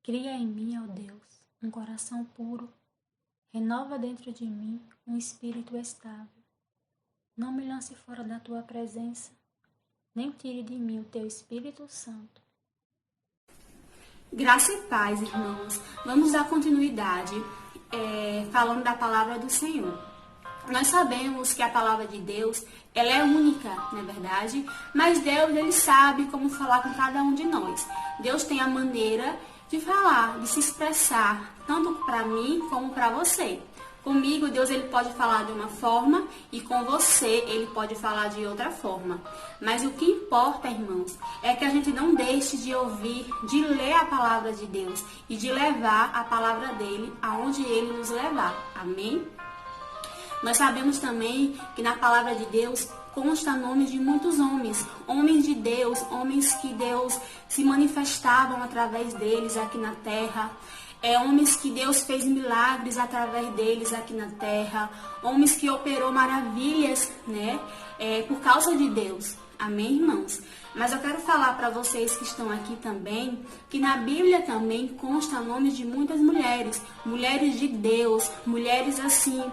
Cria em mim, ó Deus, um coração puro. Renova dentro de mim um espírito estável. Não me lance fora da tua presença, nem tire de mim o teu Espírito Santo. Graça e paz, irmãos. Vamos dar continuidade falando da palavra do Senhor. Nós sabemos que a palavra de Deus, ela é única, não é verdade? Mas Deus, ele sabe como falar com cada um de nós. Deus tem a maneira de falar, de se expressar, tanto para mim como para você. Comigo, Deus, ele pode falar de uma forma e com você, ele pode falar de outra forma. Mas o que importa, irmãos, é que a gente não deixe de ouvir, de ler a palavra de Deus e de levar a palavra dele aonde ele nos levar. Amém? Nós sabemos também que na palavra de Deus consta nomes de muitos homens de Deus, homens que Deus se manifestavam através deles aqui na terra. Homens que Deus fez milagres através deles aqui na terra, homens que operou maravilhas, por causa de Deus. Amém, irmãos? Mas eu quero falar para vocês que estão aqui também, que na Bíblia também consta nomes de muitas mulheres, mulheres de Deus, mulheres assim,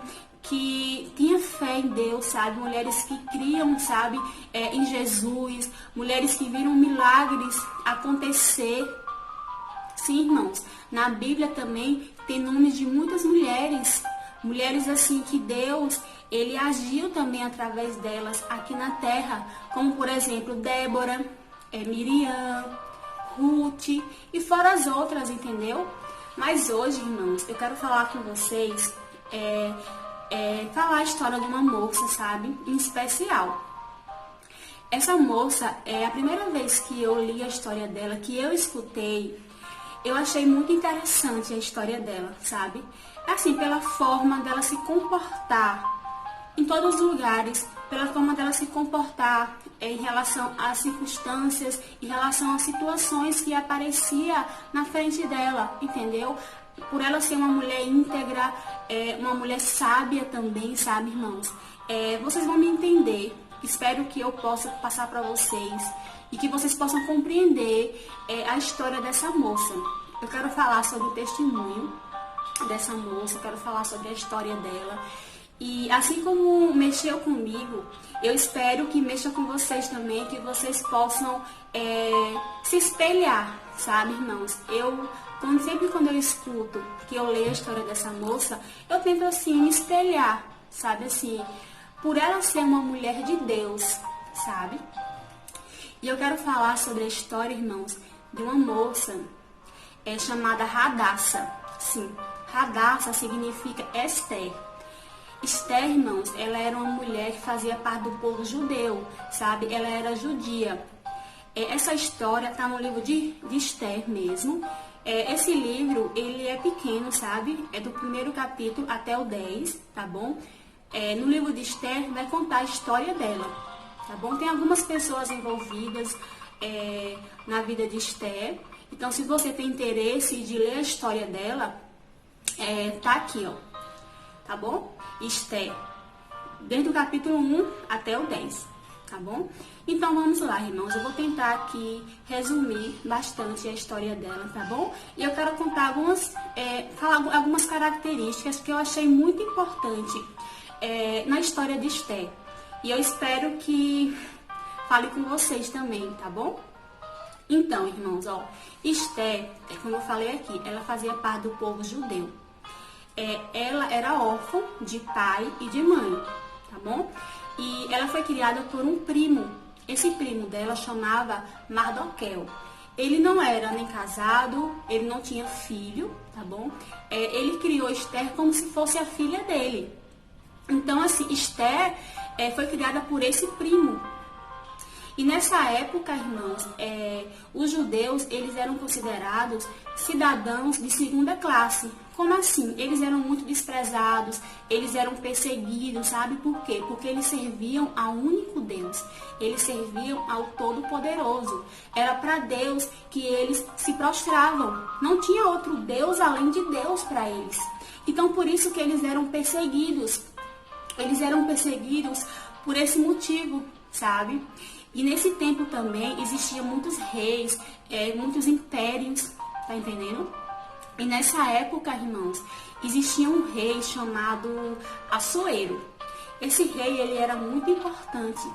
que tinham fé em Deus, sabe? Mulheres que criam, sabe, em Jesus, mulheres que viram milagres acontecer. Sim, irmãos, na Bíblia também tem nomes de muitas mulheres, mulheres assim que Deus, ele agiu também através delas aqui na terra, como por exemplo Débora, Miriam, Ruth e fora as outras, entendeu? Mas hoje, irmãos, eu quero falar com vocês, falar a história de uma moça, sabe, em especial. Essa moça, a primeira vez que eu li a história dela, que eu escutei, eu achei muito interessante a história dela, sabe? Assim, pela forma dela se comportar em todos os lugares, pela forma dela se comportar em relação às circunstâncias, em relação às situações que aparecia na frente dela, entendeu? Por ela ser uma mulher íntegra, uma mulher sábia também, sabe, irmãos? Vocês vão me entender. Espero que eu possa passar para vocês e que vocês possam compreender a história dessa moça. Eu quero falar sobre o testemunho dessa moça, eu quero falar sobre a história dela. E assim como mexeu comigo, eu espero que mexa com vocês também, que vocês possam se espelhar, sabe, irmãos? Sempre quando eu escuto, que eu leio a história dessa moça, eu tento assim me espelhar, sabe, assim, por ela ser uma mulher de Deus, sabe? E eu quero falar sobre a história, irmãos, de uma moça chamada Radassa. Sim, Radassa significa Esther. Esther, irmãos, ela era uma mulher que fazia parte do povo judeu, sabe? Ela era judia. Essa história está no livro de Esther mesmo. Esse livro, ele é pequeno, sabe? É do primeiro capítulo até o 10, tá bom? No livro de Esther vai contar a história dela, tá bom? Tem algumas pessoas envolvidas na vida de Esther. Então, se você tem interesse de ler a história dela, tá aqui, ó, tá bom? Esther, desde o capítulo 1 até o 10, tá bom? Então, vamos lá, irmãos. Eu vou tentar aqui resumir bastante a história dela, tá bom? E eu quero contar falar algumas características que eu achei muito importante na história de Esther. E eu espero que fale com vocês também, tá bom? Então, irmãos, ó, Esther, como eu falei aqui, ela fazia parte do povo judeu. Ela era órfã de pai e de mãe, tá bom? E ela foi criada por um primo. Esse primo dela chamava Mardoqueu. Ele não era nem casado, ele não tinha filho, tá bom? Ele criou Esther como se fosse a filha dele. Então, assim, Esther foi criada por esse primo. E nessa época, irmãos, os judeus, eles eram considerados cidadãos de segunda classe. Como assim? Eles eram muito desprezados, eles eram perseguidos, sabe por quê? Porque eles serviam ao único Deus, eles serviam ao Todo-Poderoso. Era para Deus que eles se prostravam. Não tinha outro Deus além de Deus para eles. Então, por isso que eles eram perseguidos. Eles eram perseguidos por esse motivo, sabe? E nesse tempo também existiam muitos reis, muitos impérios, tá entendendo? E nessa época, irmãos, existia um rei chamado Assuero. Esse rei, ele era muito importante.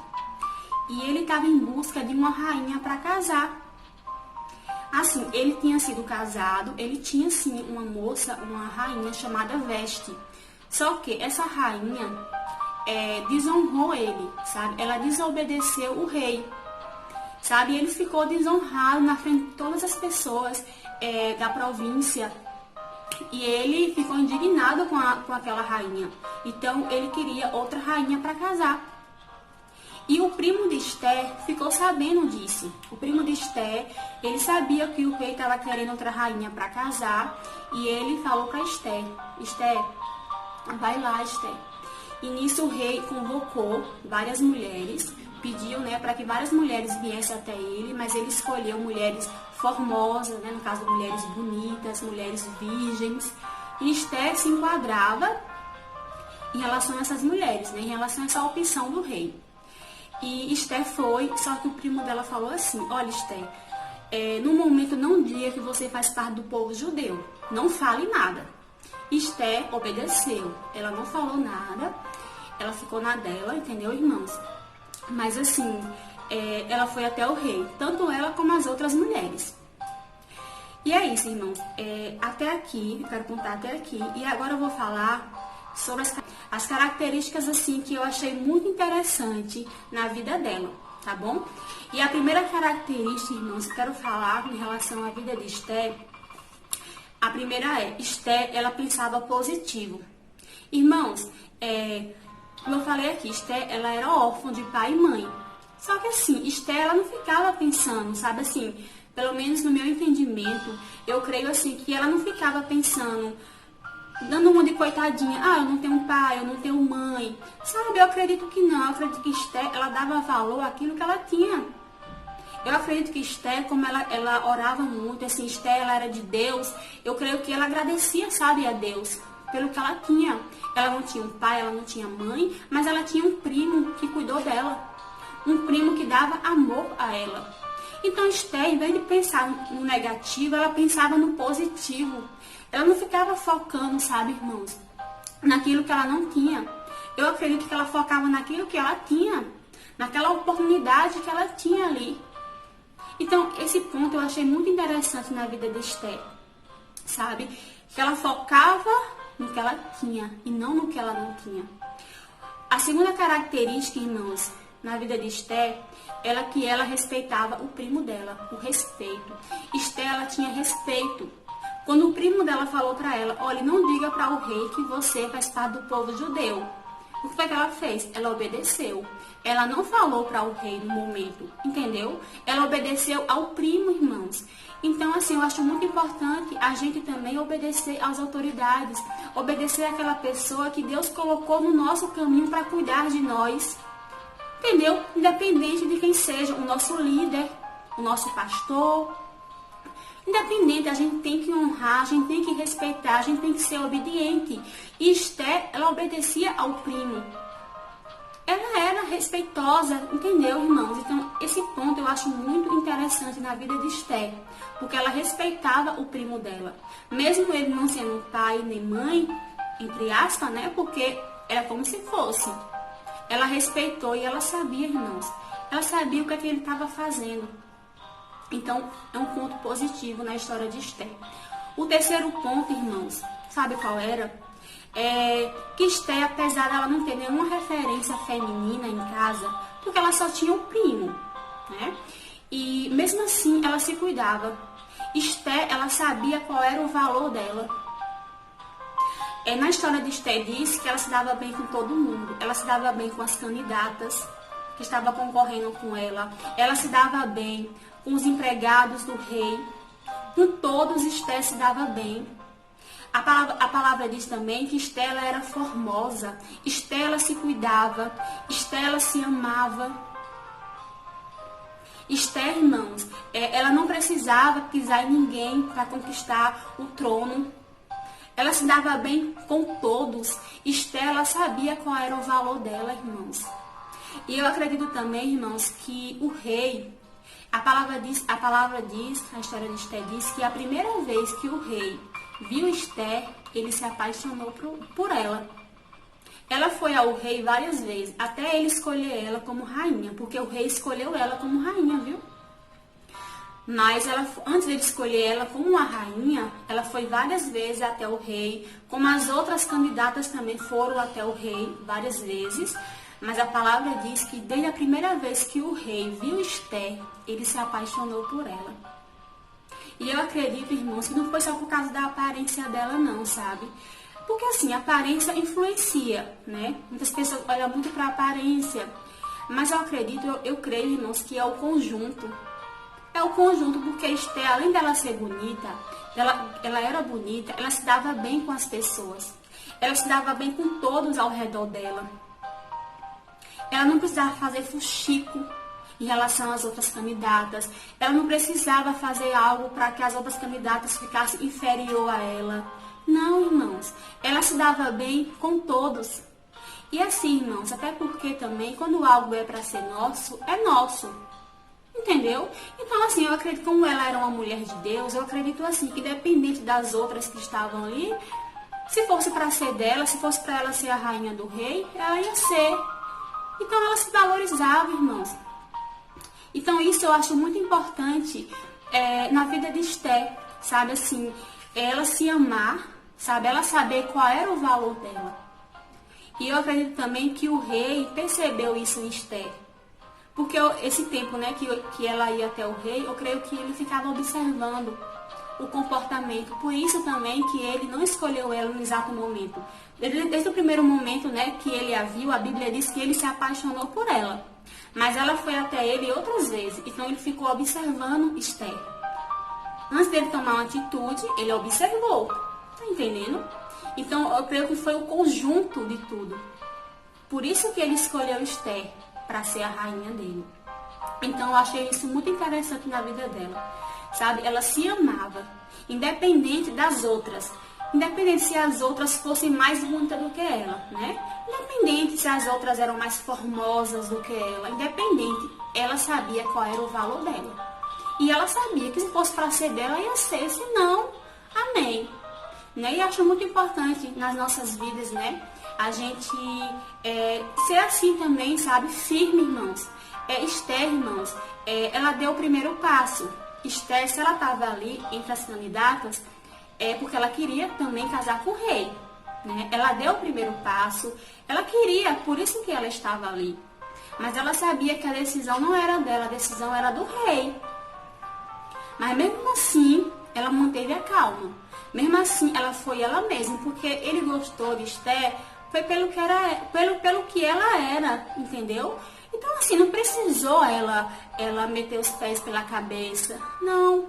E ele estava em busca de uma rainha para casar. Assim, ele tinha sido casado, ele tinha sim uma moça, uma rainha chamada Veste. Só que essa rainha desonrou ele, sabe? Ela desobedeceu o rei, sabe? E ele ficou desonrado na frente de todas as pessoas da província. E ele ficou indignado com aquela rainha. Então, ele queria outra rainha para casar. E o primo de Esther ficou sabendo disso. O primo de Esther, ele sabia que o rei estava querendo outra rainha para casar. E ele falou para Esther, Esther, vai lá, Esther. E nisso o rei convocou várias mulheres, pediu, para que várias mulheres viessem até ele, mas ele escolheu mulheres formosas, no caso, mulheres bonitas, mulheres virgens. E Esther se enquadrava em relação a essas mulheres, em relação a essa opção do rei. E Esther foi, só que o primo dela falou assim, olha, Esther, no momento não diga que você faz parte do povo judeu, não fale nada. Esther obedeceu, ela não falou nada, ela ficou na dela, entendeu, irmãos? Mas assim, ela foi até o rei, tanto ela como as outras mulheres. E é isso, irmãos, até aqui, eu quero contar até aqui, e agora eu vou falar sobre as características assim que eu achei muito interessante na vida dela, tá bom? E a primeira característica, irmãos, que eu quero falar em relação à vida de Esther, a primeira Esther, ela pensava positivo. Irmãos, como eu falei aqui, Esther, ela era órfã de pai e mãe. Só que assim, Esther, ela não ficava pensando, sabe assim, pelo menos no meu entendimento, eu creio assim, que ela não ficava pensando, dando uma de coitadinha, eu não tenho pai, eu não tenho mãe. Sabe, eu acredito que não, eu acredito que Esther, ela dava valor àquilo que ela tinha. Eu acredito que Esther, como ela orava muito, assim, Esther, ela era de Deus, eu creio que ela agradecia, sabe, a Deus, pelo que ela tinha. Ela não tinha um pai, ela não tinha mãe, mas ela tinha um primo que cuidou dela. Um primo que dava amor a ela. Então, Esther, em vez de pensar no negativo, ela pensava no positivo. Ela não ficava focando, sabe, irmãos, naquilo que ela não tinha. Eu acredito que ela focava naquilo que ela tinha, naquela oportunidade que ela tinha ali. Então, esse ponto eu achei muito interessante na vida de Esther, sabe? Que ela focava no que ela tinha e não no que ela não tinha. A segunda característica, irmãos, na vida de Esther, que ela respeitava o primo dela, o respeito. Esther, ela tinha respeito. Quando o primo dela falou para ela, olha, não diga para o rei que você faz parte do povo judeu. O que foi que ela fez? Ela obedeceu. Ela não falou para o rei no momento, entendeu? Ela obedeceu ao primo, irmãos. Então, assim, eu acho muito importante a gente também obedecer às autoridades, obedecer àquela pessoa que Deus colocou no nosso caminho para cuidar de nós, entendeu? Independente de quem seja, o nosso líder, o nosso pastor. Independente, a gente tem que honrar, a gente tem que respeitar, a gente tem que ser obediente. E Esther, ela obedecia ao primo. Ela era respeitosa, entendeu, irmãos? Então, esse ponto eu acho muito interessante na vida de Esther, porque ela respeitava o primo dela. Mesmo ele não sendo pai nem mãe, entre aspas, porque era como se fosse. Ela respeitou e ela sabia, irmãos. Ela sabia o que ele estava fazendo. Então, é um ponto positivo na história de Esther. O terceiro ponto, irmãos, sabe qual era? Que Esther, apesar dela não ter nenhuma referência feminina em casa, porque ela só tinha um primo, né? E mesmo assim, ela se cuidava. Esther, ela sabia qual era o valor dela. Na história de Esther diz que ela se dava bem com todo mundo. Ela se dava bem com as candidatas que estavam concorrendo com ela. Ela se dava bem com os empregados do rei. Com todos, Esther se dava bem. A palavra diz também que Esther ela era formosa. Esther ela se cuidava. Esther ela se amava. Esther, irmãos, ela não precisava pisar em ninguém para conquistar o trono. Ela se dava bem com todos. Esther, ela sabia qual era o valor dela, irmãos. E eu acredito também, irmãos, que o rei, a história de Esther diz que a primeira vez que o rei viu Esther, ele se apaixonou por ela. Ela foi ao rei várias vezes, até ele escolher ela como rainha, porque o rei escolheu ela como rainha, viu? Mas antes de escolher ela como uma rainha, ela foi várias vezes até o rei, como as outras candidatas também foram até o rei várias vezes. Mas a palavra diz que desde a primeira vez que o rei viu Esther, ele se apaixonou por ela. E eu acredito, irmãos, que não foi só por causa da aparência dela não, sabe? Porque assim, a aparência influencia, né? Muitas pessoas olham muito para a aparência. Mas eu acredito, eu creio, irmãos, que é o conjunto. É o conjunto, porque Esther, além dela ser bonita, ela era bonita, ela se dava bem com as pessoas. Ela se dava bem com todos ao redor dela. Ela não precisava fazer fuxico em relação às outras candidatas. Ela não precisava fazer algo para que as outras candidatas ficassem inferior a ela. Não, irmãos. Ela se dava bem com todos. E assim, irmãos, até porque também, quando algo é para ser nosso, é nosso. Entendeu? Então, assim, eu acredito, como ela era uma mulher de Deus, eu acredito assim, que independente das outras que estavam ali, se fosse para ser dela, se fosse para ela ser a rainha do rei, ela ia ser. Então, ela se valorizava, irmãos. Então, isso eu acho muito importante na vida de Esther, sabe? Assim, ela se amar, sabe? Ela saber qual era o valor dela. E eu acredito também que o rei percebeu isso em Esther. Porque esse tempo, né, que ela ia até o rei, eu creio que ele ficava observando o comportamento. Por isso também que ele não escolheu ela no exato momento. Desde o primeiro momento, né, que ele a viu, a Bíblia diz que ele se apaixonou por ela. Mas ela foi até ele outras vezes. Então ele ficou observando Esther. Antes dele tomar uma atitude, ele observou. Tá entendendo? Então eu creio que foi o conjunto de tudo. Por isso que ele escolheu Esther para ser a rainha dele. Então eu achei isso muito interessante na vida dela. Sabe? Ela se amava, independente das outras. Independente se as outras fossem mais bonitas do que ela, né? Independente se as outras eram mais formosas do que ela. Independente, ela sabia qual era o valor dela. E ela sabia que se fosse para ser dela, ia ser. Se não, amém. Né? E acho muito importante nas nossas vidas, né? A gente ser assim também, sabe? Firme, irmãos. Esther, irmãos, ela deu o primeiro passo. Esther, se ela estava ali entre as candidatas, é porque ela queria também casar com o rei. Né? Ela deu o primeiro passo, ela queria, por isso que ela estava ali. Mas ela sabia que a decisão não era dela, a decisão era do rei. Mas mesmo assim, ela manteve a calma. Mesmo assim, ela foi ela mesma, porque ele gostou de Esther, foi pelo que ela era, entendeu? Então, assim, não precisou ela meter os pés pela cabeça, não,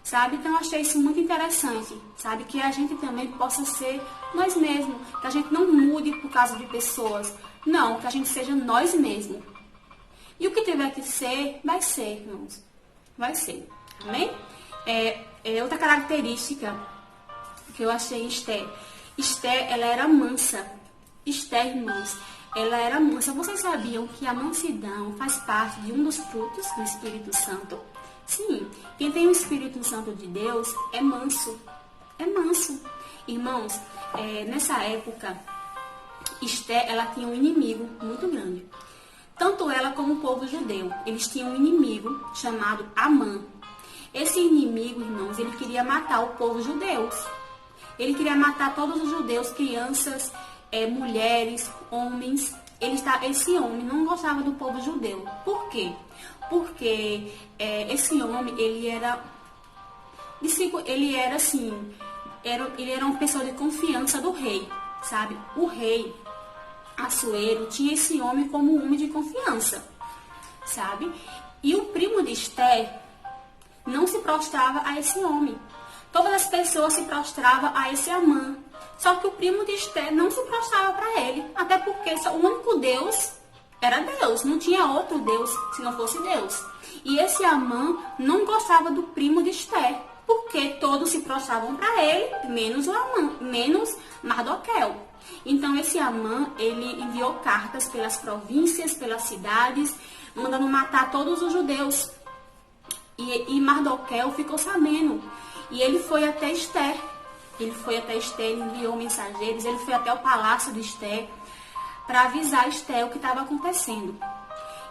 sabe? Então, eu achei isso muito interessante, sabe? Que a gente também possa ser nós mesmos, que a gente não mude por causa de pessoas, não, que a gente seja nós mesmos. E o que tiver que ser, vai ser, irmãos, vai ser, amém? Outra característica que eu achei em Esther. Esther, ela era mansa. Esther, irmãos, ela era mansa. Vocês sabiam que a mansidão faz parte de um dos frutos do Espírito Santo? Sim, quem tem o Espírito Santo de Deus é manso. É manso. Irmãos, nessa época, Esther, ela tinha um inimigo muito grande. Tanto ela como o povo judeu. Eles tinham um inimigo chamado Amã. Esse inimigo, irmãos, ele queria matar o povo judeu. Ele queria matar todos os judeus, crianças, mulheres, homens. Esse homem não gostava do povo judeu. Por quê? Porque esse homem, ele era uma pessoa de confiança do rei, sabe? O rei Assuero tinha esse homem como um homem de confiança, sabe? E o primo de Esther não se prostrava a esse homem. Todas as pessoas se prostravam a esse Amã. Só que o primo de Esther não se prostrava para ele. Até porque o único Deus era Deus. Não tinha outro Deus se não fosse Deus. E esse Amã não gostava do primo de Esther. Porque todos se prostravam para ele, menos o Amã, menos Mardoqueu. Então esse Amã, ele enviou cartas pelas províncias, pelas cidades, mandando matar todos os judeus. E Mardoqueu ficou sabendo. E ele foi até Esther ele foi até Esther, ele enviou mensageiros, ele foi até o palácio de Esther para avisar Esther o que estava acontecendo.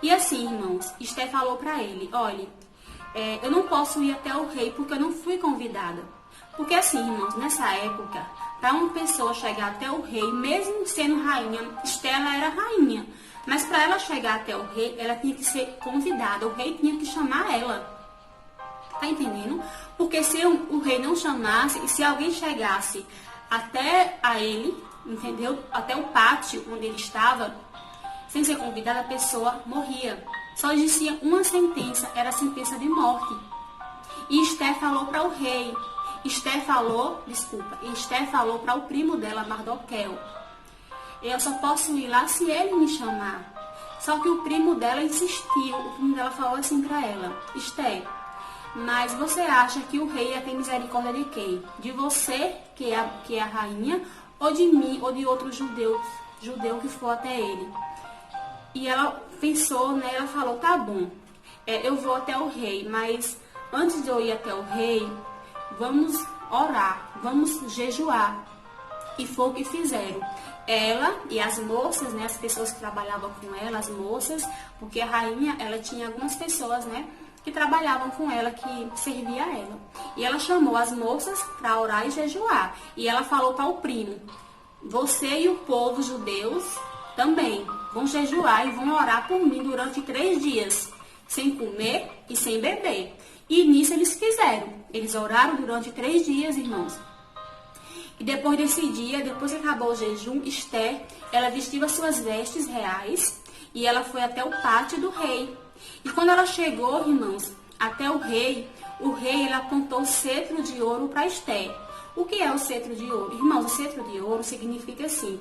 E assim, irmãos, Esther falou para ele, olha, eu não posso ir até o rei porque eu não fui convidada. Porque assim, irmãos, nessa época, para uma pessoa chegar até o rei, mesmo sendo rainha, Esther ela era rainha, mas para ela chegar até o rei, ela tinha que ser convidada, o rei tinha que chamar ela. Tá entendendo? Porque se o rei não chamasse, e se alguém chegasse até a ele, entendeu? Até o pátio onde ele estava, sem ser convidada, a pessoa morria. Só existia uma sentença, era a sentença de morte. E Esther falou para o rei. Esther falou para o primo dela, Mardoqueu. Eu só posso ir lá se ele me chamar. Só que o primo dela insistiu. O primo dela falou assim para ela, Esther, mas você acha que o rei ia ter misericórdia de quem? De você, que é a rainha, ou de mim, ou de outro judeu que for até ele? E ela pensou, né? Ela falou, tá bom, eu vou até o rei, mas antes de eu ir até o rei, vamos orar, vamos jejuar. E foi o que fizeram. Ela e as moças, né? As pessoas que trabalhavam com ela, as moças, porque a rainha, ela tinha algumas pessoas, né? Que trabalhavam com ela, que servia a ela. E ela chamou as moças para orar e jejuar. E ela falou para o primo, você e o povo judeus também vão jejuar e vão orar por mim durante 3 dias, sem comer e sem beber. E nisso eles fizeram. Eles oraram durante 3 dias, irmãos. E depois desse dia, depois que acabou o jejum, Esther, ela vestiu as suas vestes reais e ela foi até o pátio do rei. E quando ela chegou, irmãos, até o rei ele apontou o cetro de ouro para Esther. O que é o cetro de ouro? Irmãos, o cetro de ouro significa assim,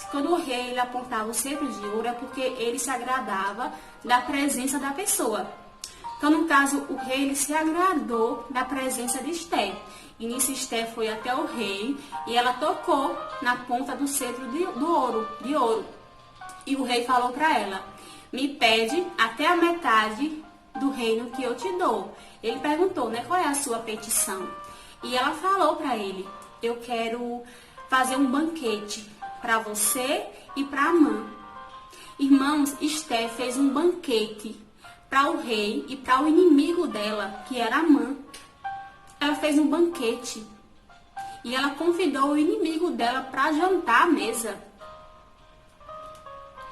quando o rei ele apontava o cetro de ouro é porque ele se agradava da presença da pessoa. Então, no caso, o rei ele se agradou da presença de Esther. E nisso Esther foi até o rei e ela tocou na ponta do cetro de ouro. E o rei falou para ela, me pede até a metade do reino que eu te dou. Ele perguntou, né, qual é a sua petição? E ela falou para ele, eu quero fazer um banquete para você e para Amã. Irmãos, Esther fez um banquete para o rei e para o inimigo dela, que era Amã. Ela fez um banquete e ela convidou o inimigo dela para jantar à mesa.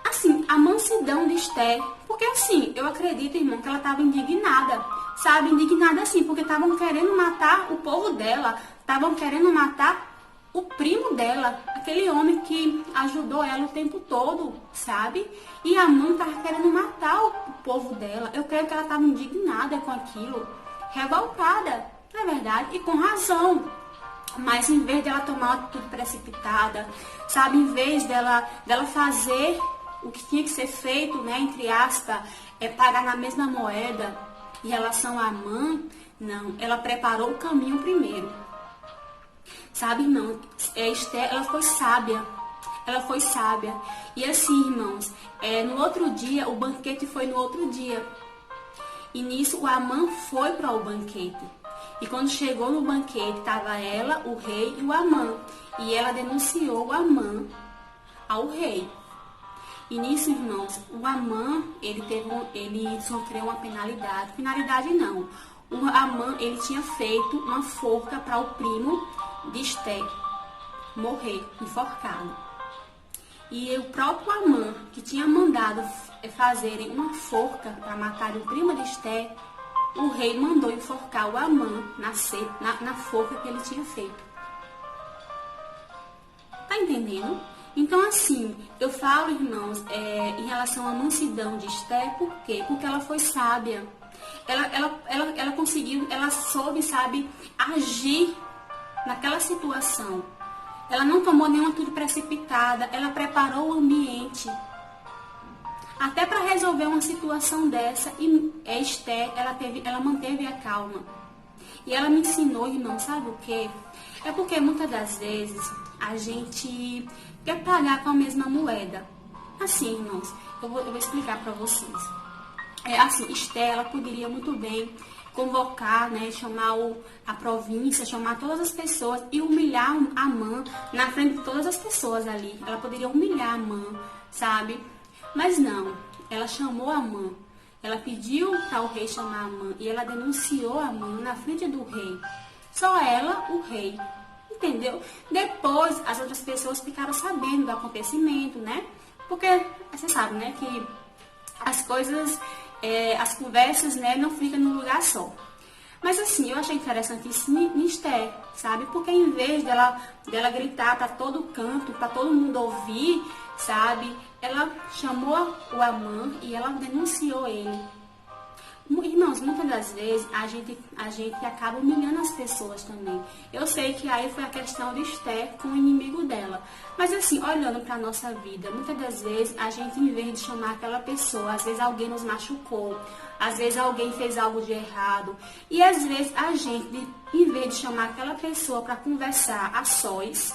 Assim, a mansidão de Esther, porque assim, eu acredito, irmão, que ela estava indignada, sabe? Indignada assim, porque estavam querendo matar o povo dela, estavam querendo matar o primo dela, aquele homem que ajudou ela o tempo todo, sabe? E a mãe estava querendo matar o povo dela. Eu creio que ela estava indignada com aquilo, revoltada, não é verdade? E com razão. Mas em vez dela tomar uma atitude precipitada, sabe? Em vez dela fazer o que tinha que ser feito, né? Entre aspas, pagar na mesma moeda em relação à mãe, não. Ela preparou o caminho primeiro. Sabe, irmão? Esther, ela foi sábia. Ela foi sábia. E assim, irmãos, no outro dia, o banquete foi no outro dia. E nisso, o Amã foi para o banquete. E quando chegou no banquete, estava ela, o rei e o Amã. E ela denunciou o Amã ao rei. E nisso, irmãos, o Amã, ele sofreu uma penalidade. Penalidade não. O Amã, ele tinha feito uma forca para o primo de Esther morrer, enforcado. E o próprio Amã, que tinha mandado fazerem uma forca para matar o primo de Esther, o rei mandou enforcar o Amã na forca que ele tinha feito. Tá entendendo? Então, assim, eu falo, irmãos, em relação à mansidão de Esther, por quê? Porque ela foi sábia. Ela conseguiu, ela soube, sabe, agir naquela situação. Ela não tomou nenhuma atitude precipitada, ela preparou o ambiente. Até para resolver uma situação dessa, e Esther, ela manteve a calma. E ela me ensinou, irmão, sabe o quê? É porque muitas das vezes a gente quer pagar com a mesma moeda. Assim, irmãos, eu vou explicar para vocês. Assim, Esther, ela poderia muito bem convocar, né, chamar a província, chamar todas as pessoas e humilhar Amã na frente de todas as pessoas ali. Ela poderia humilhar Amã, sabe? Mas não, ela chamou Amã. Ela pediu para o rei chamar Amã e ela denunciou Amã na frente do rei. Só ela, o rei. Entendeu? Depois, as outras pessoas ficaram sabendo do acontecimento, né? Porque, você sabe, né, que as coisas, as conversas, né, não ficam num lugar só. Mas assim, eu achei interessante isso em Esther, sabe? Porque em vez dela gritar para todo canto, para todo mundo ouvir, sabe? Ela chamou o Amã e ela denunciou ele. Irmãos, muitas das vezes a gente acaba humilhando as pessoas também. Eu sei que aí foi a questão de Esther com o inimigo dela. Mas assim, olhando para a nossa vida, muitas das vezes a gente, em vez de chamar aquela pessoa, às vezes alguém nos machucou, às vezes alguém fez algo de errado. E às vezes a gente, em vez de chamar aquela pessoa para conversar a sós,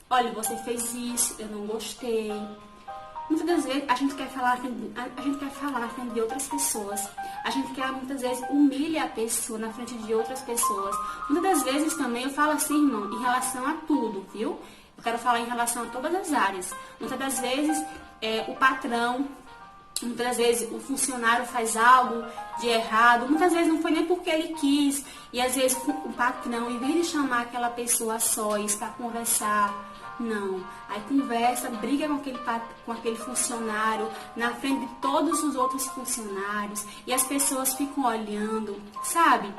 olha, você fez isso, eu não gostei. Muitas das vezes a gente quer falar na frente de outras pessoas. A gente quer, muitas vezes, humilhar a pessoa na frente de outras pessoas. Muitas das vezes também eu falo assim, irmão, em relação a tudo, viu? Eu quero falar em relação a todas as áreas. Muitas das vezes o patrão, muitas das vezes o funcionário faz algo de errado. Muitas vezes não foi nem porque ele quis. E às vezes o patrão, em vez de chamar aquela pessoa a sós para conversar, não. Aí conversa, briga com aquele funcionário na frente de todos os outros funcionários e as pessoas ficam olhando, sabe?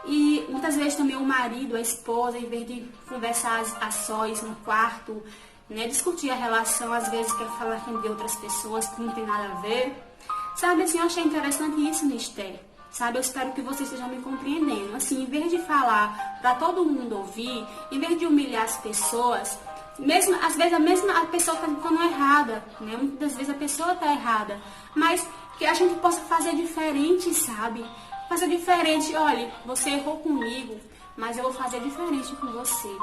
E muitas vezes também o marido, a esposa, em vez de conversar a sós no quarto, né, discutir a relação, às vezes quer falar de outras pessoas que não tem nada a ver. Sabe, assim, eu achei interessante isso no Esther. Sabe, eu espero que vocês estejam me compreendendo. Assim, em vez de falar para todo mundo ouvir, em vez de humilhar as pessoas, mesmo, às vezes a pessoa está ficando errada, né? Muitas das vezes a pessoa está errada, mas que a gente possa fazer diferente, sabe? Fazer diferente. Olha, você errou comigo, mas eu vou fazer diferente com você.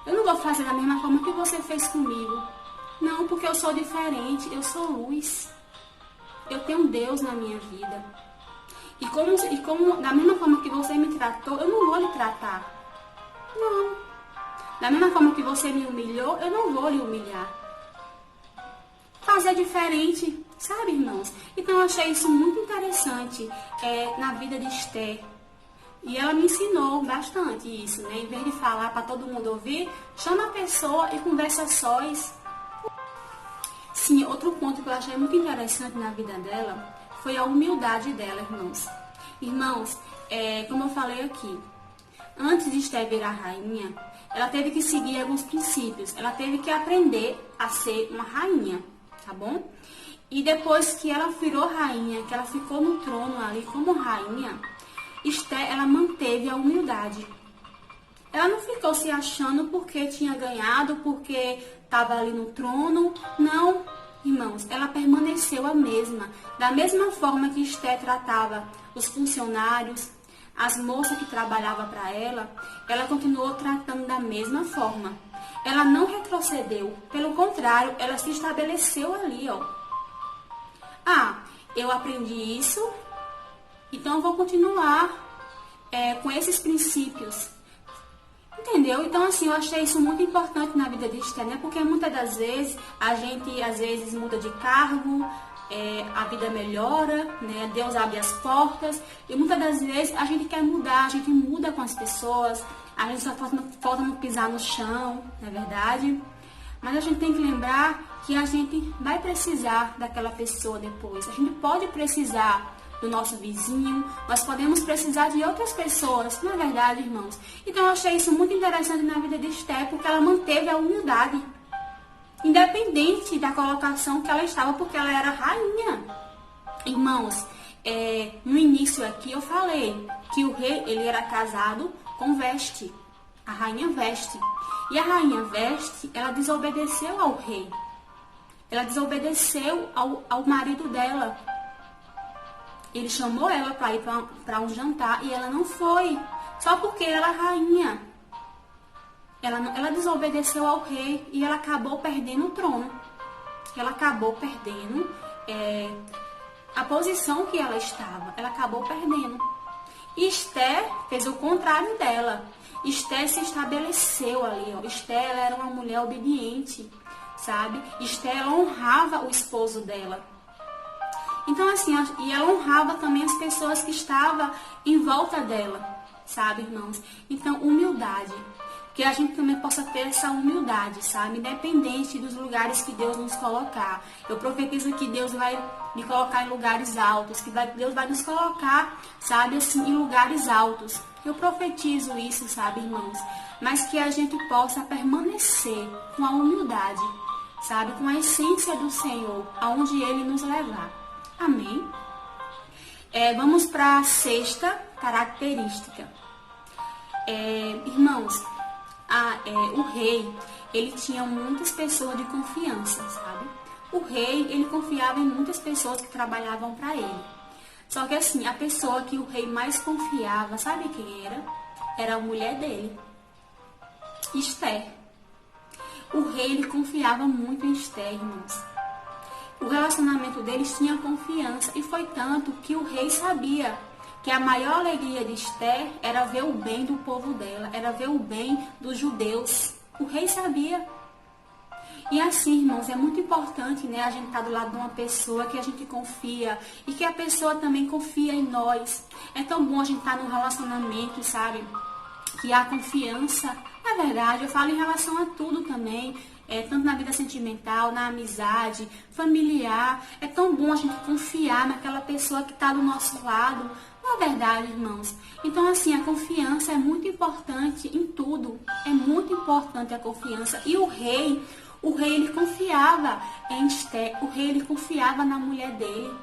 Eu não vou fazer da mesma forma que você fez comigo. Não, porque eu sou diferente, eu sou luz. Eu tenho Deus na minha vida. E como da mesma forma que você me tratou, eu não vou lhe tratar. Não. Da mesma forma que você me humilhou, eu não vou lhe humilhar. Fazer diferente, sabe, irmãos? Então, eu achei isso muito interessante na vida de Esther. E ela me ensinou bastante isso, né? Em vez de falar para todo mundo ouvir, chama a pessoa e conversa a sós. Sim, outro ponto que eu achei muito interessante na vida dela foi a humildade dela, irmãos. Irmãos, como eu falei aqui, antes de Esther virar rainha, ela teve que seguir alguns princípios. Ela teve que aprender a ser uma rainha, tá bom? E depois que ela virou rainha, que ela ficou no trono ali como rainha, Esther, ela manteve a humildade. Ela não ficou se achando porque tinha ganhado, porque estava ali no trono. Não, irmãos, ela permaneceu a mesma. Da mesma forma que Esther tratava os funcionários, as moças que trabalhavam para ela continuou tratando da mesma forma. Ela não retrocedeu, pelo contrário, ela se estabeleceu ali, ó. Ah, eu aprendi isso, então eu vou continuar com esses princípios. Entendeu? Então, assim, eu achei isso muito importante na vida de Esther, né? Porque muitas das vezes, a gente, às vezes, muda de cargo, a vida melhora, né? Deus abre as portas e muitas das vezes a gente quer mudar, a gente muda com as pessoas, a gente só falta não pisar no chão, não é verdade? Mas a gente tem que lembrar que a gente vai precisar daquela pessoa depois. A gente pode precisar do nosso vizinho, nós podemos precisar de outras pessoas, não é verdade, irmãos? Então eu achei isso muito interessante na vida de Esther, porque ela manteve a humildade. Independente da colocação que ela estava, porque ela era rainha. Irmãos, no início aqui eu falei que o rei, ele era casado com Veste, a rainha Veste. E a rainha Veste, ela desobedeceu ao rei. Ela desobedeceu ao marido dela. Ele chamou ela para ir para um jantar e ela não foi, só porque ela era rainha. Ela desobedeceu ao rei e ela acabou perdendo o trono. Ela acabou perdendo a posição que ela estava. Ela acabou perdendo. E Esther fez o contrário dela. Esther se estabeleceu ali, ó. Esther, ela era uma mulher obediente, sabe? Esther, ela honrava o esposo dela. Então, assim, e ela honrava também as pessoas que estavam em volta dela, sabe, irmãos? Então, humildade. Que a gente também possa ter essa humildade, sabe? Independente dos lugares que Deus nos colocar. Eu profetizo que Deus vai me colocar em lugares altos, que Deus vai nos colocar, sabe, assim, em lugares altos. Eu profetizo isso, sabe, irmãos? Mas que a gente possa permanecer com a humildade, sabe? Com a essência do Senhor, aonde Ele nos levar. Amém? Vamos para a sexta característica. Irmãos, o rei, ele tinha muitas pessoas de confiança, sabe? O rei, ele confiava em muitas pessoas que trabalhavam para ele. Só que assim, a pessoa que o rei mais confiava, sabe quem era? Era a mulher dele, Esther. O rei, ele confiava muito em Esther, irmãos. O relacionamento deles tinha confiança e foi tanto que o rei sabia que a maior alegria de Esther era ver o bem do povo dela, era ver o bem dos judeus. O rei sabia. E assim, irmãos, é muito importante, né, a gente estar do lado de uma pessoa que a gente confia e que a pessoa também confia em nós. É tão bom a gente estar num relacionamento, sabe, que há confiança. Na verdade, eu falo em relação a tudo também, tanto na vida sentimental, na amizade, familiar. É tão bom a gente confiar naquela pessoa que está do nosso lado. Na verdade, irmãos. Então, assim, a confiança é muito importante em tudo. É muito importante a confiança. E o rei, ele confiava em Esther. O rei, ele confiava na mulher dele.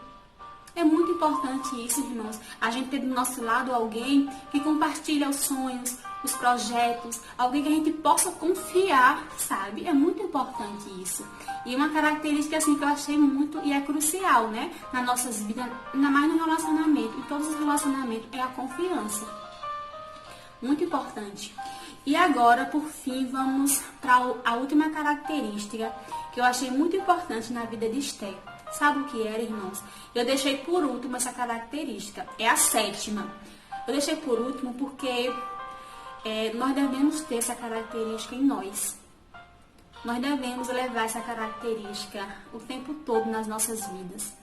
É muito importante isso, irmãos. A gente ter do nosso lado alguém que compartilha os sonhos, os projetos, alguém que a gente possa confiar, sabe? É muito importante isso. E uma característica assim que eu achei muito e é crucial, né? Nas nossas vidas, ainda mais no relacionamento, em todos os relacionamentos, é a confiança. Muito importante. E agora, por fim, vamos para a última característica que eu achei muito importante na vida de Esther. Sabe o que era, irmãos? Eu deixei por último essa característica. É a sétima. Eu deixei por último porque nós devemos ter essa característica em nós. Nós devemos levar essa característica o tempo todo nas nossas vidas.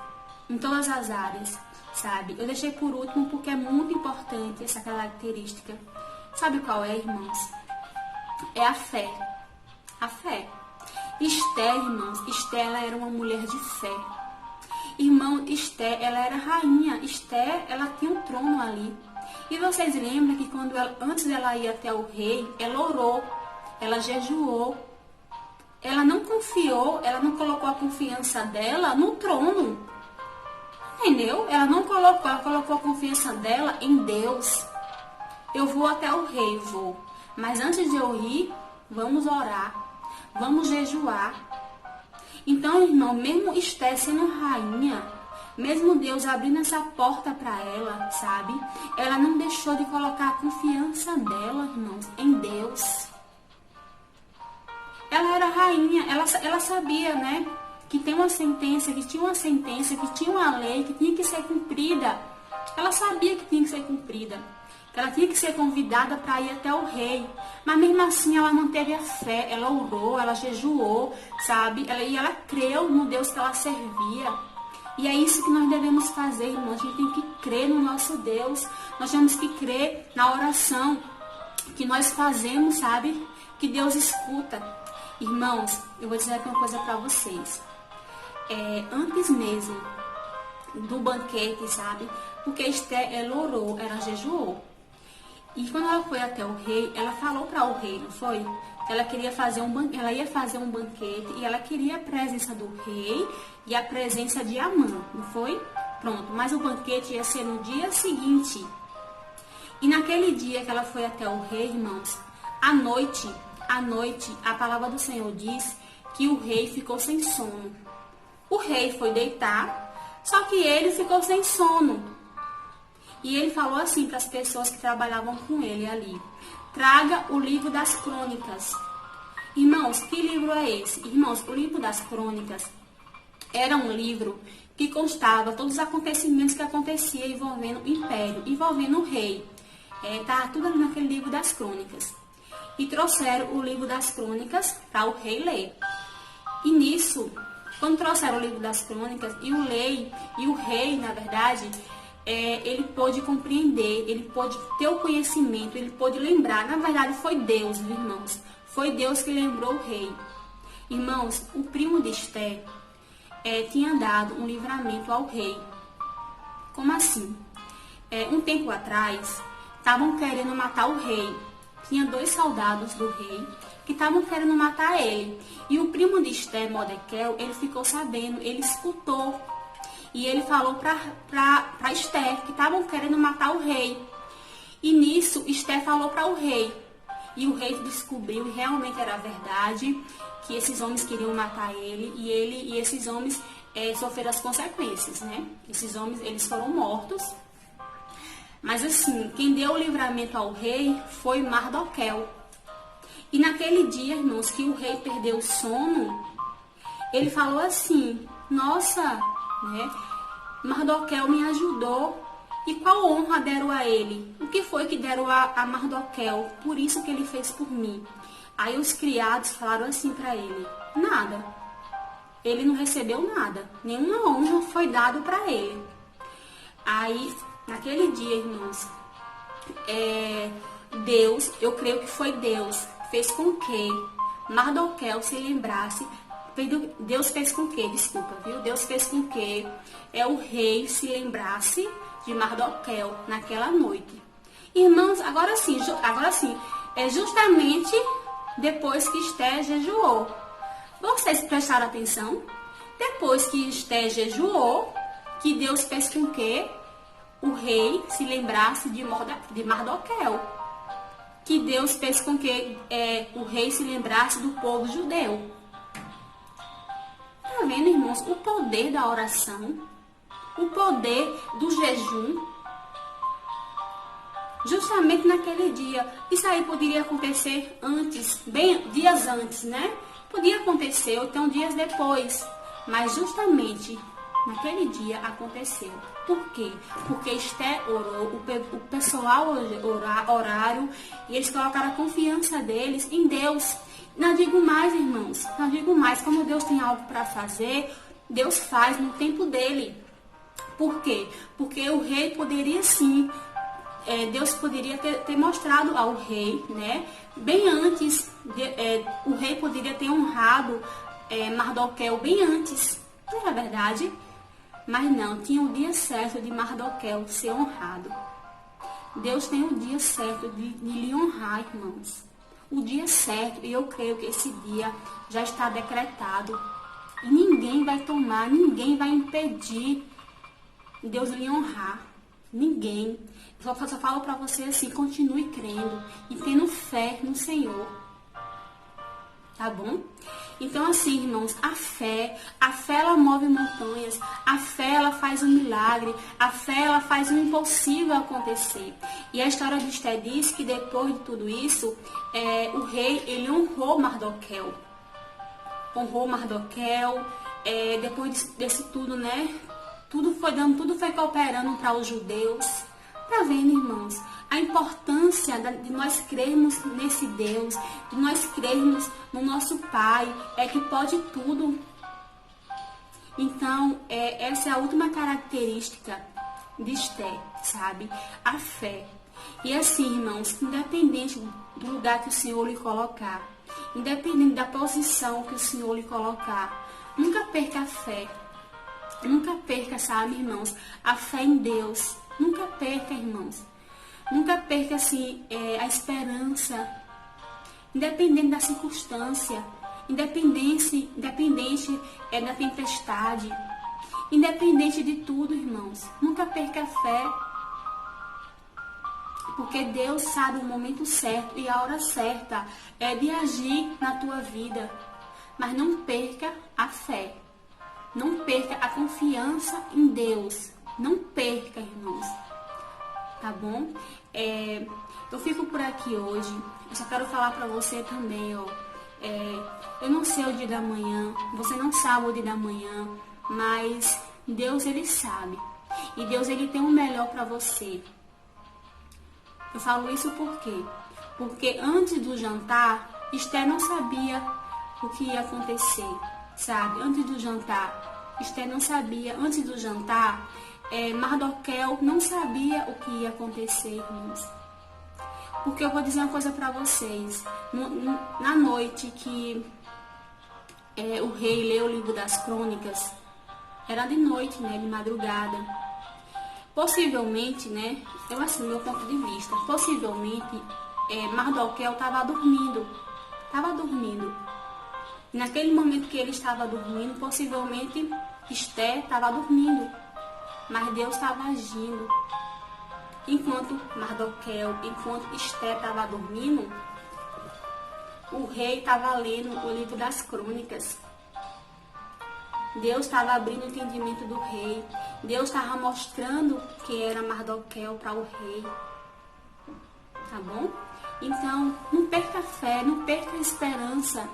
Em todas as áreas, sabe? Eu deixei por último porque é muito importante essa característica. Sabe qual é, irmãos? É a fé. A fé. Esther, irmãos, Esther, ela era uma mulher de fé. Irmão, Esther, ela era rainha. Esther, ela tinha um trono ali. E vocês lembram que antes dela ir até o rei, ela orou, ela jejuou. Ela não confiou, ela não colocou a confiança dela no trono. Entendeu? Ela colocou a confiança dela em Deus. Eu vou até o rei, vou. Mas antes de eu ir, vamos orar. Vamos jejuar. Então, irmão, mesmo Esther sendo rainha, mesmo Deus abrindo essa porta para ela, sabe? Ela não deixou de colocar a confiança dela, irmãos, em Deus. Ela era rainha, ela sabia, né? Que tem uma sentença, que tinha uma sentença, que tinha uma lei que tinha que ser cumprida. Ela sabia que tinha que ser cumprida. Ela tinha que ser convidada para ir até o rei. Mas mesmo assim ela manteve a fé, ela orou, ela jejuou, sabe? E ela creu no Deus que ela servia. E é isso que nós devemos fazer, irmãos. A gente tem que crer no nosso Deus. Nós temos que crer na oração que nós fazemos, sabe? Que Deus escuta. Irmãos, eu vou dizer aqui uma coisa para vocês. Antes mesmo do banquete, sabe? Porque Esther, ela orou, ela jejuou. E quando ela foi até o rei, ela falou para o rei, não foi? Ela ia fazer um banquete e ela queria a presença do rei e a presença de Amã, não foi? Pronto, mas o banquete ia ser no dia seguinte. E naquele dia que ela foi até o rei, irmãos, à noite, a palavra do Senhor diz que o rei ficou sem sono. O rei foi deitar, só que ele ficou sem sono. E ele falou assim para as pessoas que trabalhavam com ele ali: traga o livro das crônicas. Irmãos, que livro é esse? Irmãos, o livro das crônicas era um livro que constava todos os acontecimentos que aconteciam envolvendo o império, envolvendo o rei. Tá tudo ali naquele livro das crônicas. E trouxeram o livro das crônicas para o rei ler. E nisso, quando trouxeram o livro das crônicas, e o rei, na verdade, ele pôde compreender, ele pôde ter o conhecimento, ele pôde lembrar. Na verdade, foi Deus, irmãos. Foi Deus que lembrou o rei. Irmãos, o primo de Esté tinha dado um livramento ao rei. Como assim? Um tempo atrás, estavam querendo matar o rei. Tinha 2 soldados do rei que estavam querendo matar ele. E o primo de Esté, Mordequeu, ele ficou sabendo, ele escutou. E ele falou para Esté que estavam querendo matar o rei. E nisso, Esté falou para o rei. E o rei descobriu, e realmente era verdade, que esses homens queriam matar ele. E esses homens sofreram as consequências, né? Esses homens, eles foram mortos. Mas assim, quem deu o livramento ao rei foi Mardoqueu. E naquele dia, irmãos, que o rei perdeu o sono, ele falou assim: nossa, né? Mardoqueu me ajudou. E qual honra deram a ele? O que foi que deram a Mardoqueu? Por isso que ele fez por mim. Aí os criados falaram assim para ele: nada. Ele não recebeu nada. Nenhuma honra foi dada para ele. Aí, naquele dia, irmãos, Deus, eu creio que foi Deus, fez com que Mardoqueu se lembrasse. Deus fez com que, Deus fez com que o rei se lembrasse de Mardoqueu naquela noite. Irmãos, agora sim, justamente depois que Esté jejuou. Vocês prestaram atenção? Depois que Esté jejuou, que Deus fez com que o rei se lembrasse de Mardoqueu. Que Deus fez com que o rei se lembrasse do povo judeu. Tá vendo, irmãos, o poder da oração, o poder do jejum, justamente naquele dia. Isso aí poderia acontecer antes, dias antes, né? Podia acontecer, ou então dias depois, mas justamente naquele dia aconteceu. Por quê? Porque Esté orou, o pessoal oraram, e eles colocaram a confiança deles em Deus. Não digo mais, irmãos, não digo mais. Como Deus tem algo para fazer, Deus faz no tempo dele. Por quê? Porque o rei poderia sim, Deus poderia ter mostrado ao rei, né? Bem antes, o rei poderia ter honrado Mardoqueu bem antes, não era verdade? Mas não, tinha o dia certo de Mardoqueu ser honrado. Deus tem o dia certo de lhe honrar, irmãos. O dia certo, e eu creio que esse dia já está decretado. E ninguém vai tomar, ninguém vai impedir Deus lhe honrar. Ninguém. Eu só falo para você assim: continue crendo e tendo fé no Senhor. Tá bom? Então assim, irmãos, a fé ela move montanhas, a fé ela faz um milagre, a fé ela faz o impossível acontecer. E a história de Esté diz que depois de tudo isso, o rei, ele honrou Mardoqueu. Depois desse tudo, né? Tudo foi cooperando para os judeus. Tá vendo, irmãos? A importância de nós crermos nesse Deus, de nós crermos no nosso Pai, que pode tudo. Então, essa é a última característica de Esté, sabe? A fé. E assim, irmãos, independente do lugar que o Senhor lhe colocar, independente da posição que o Senhor lhe colocar, nunca perca a fé. Nunca perca, sabe, irmãos, a fé em Deus. Nunca perca, irmãos. Nunca perca, assim, a esperança. Independente da circunstância. Independente da tempestade. Independente de tudo, irmãos. Nunca perca a fé. Porque Deus sabe o momento certo e a hora certa de agir na tua vida. Mas não perca a fé. Não perca a confiança em Deus. Não perca, irmãos. Tá bom? Eu fico por aqui hoje. Eu só quero falar pra você também, ó. Eu não sei o dia da manhã. Você não sabe o dia da manhã. Mas Deus, ele sabe. E Deus, ele tem o melhor para você. Eu falo isso por quê? Porque antes do jantar, Esther não sabia o que ia acontecer, sabe? Antes do jantar, Esther não sabia. Antes do jantar, Mardoqueu não sabia o que ia acontecer, irmãos. Porque eu vou dizer uma coisa para vocês. Na noite que o rei leu o livro das crônicas, era de noite, né? De madrugada. Possivelmente, né? Eu assim, do meu ponto de vista, possivelmente Mardoqueu estava dormindo. E naquele momento que ele estava dormindo, possivelmente Esther estava dormindo. Mas Deus estava agindo. Enquanto Esther estava dormindo, o rei estava lendo o livro das crônicas. Deus estava abrindo o entendimento do rei. Deus estava mostrando quem era Mardoqueu para o rei. Tá bom? Então, não perca a fé, não perca a esperança.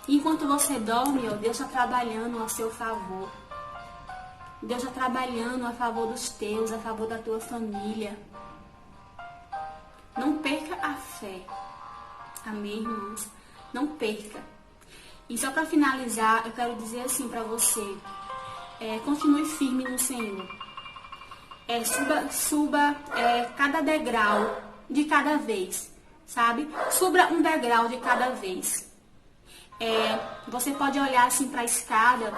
Enquanto você dorme, Deus está trabalhando ao seu favor. Deus está trabalhando a favor dos teus, a favor da tua família. Não perca a fé. Amém, irmãos? Não perca. E só para finalizar, eu quero dizer assim para você. Continue firme no Senhor. Suba cada degrau de cada vez, sabe? Suba um degrau de cada vez. Você pode olhar assim para a escada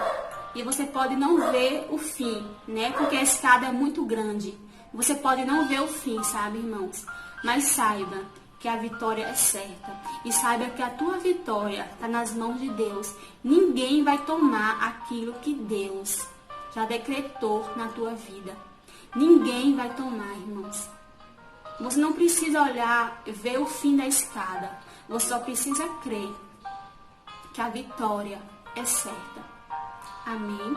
e você pode não ver o fim, né? Porque a escada é muito grande. Você pode não ver o fim, sabe, irmãos? Mas saiba que a vitória é certa. E saiba que a tua vitória está nas mãos de Deus. Ninguém vai tomar aquilo que Deus já decretou na tua vida. Ninguém vai tomar, irmãos. Você não precisa olhar, ver o fim da escada. Você só precisa crer que a vitória é certa. Amém?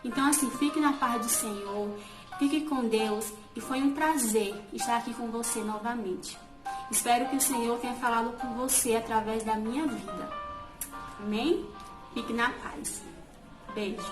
Então, assim, fique na paz do Senhor. Fique com Deus. E foi um prazer estar aqui com você novamente. Espero que o Senhor tenha falado com você através da minha vida. Amém? Fique na paz. Beijo.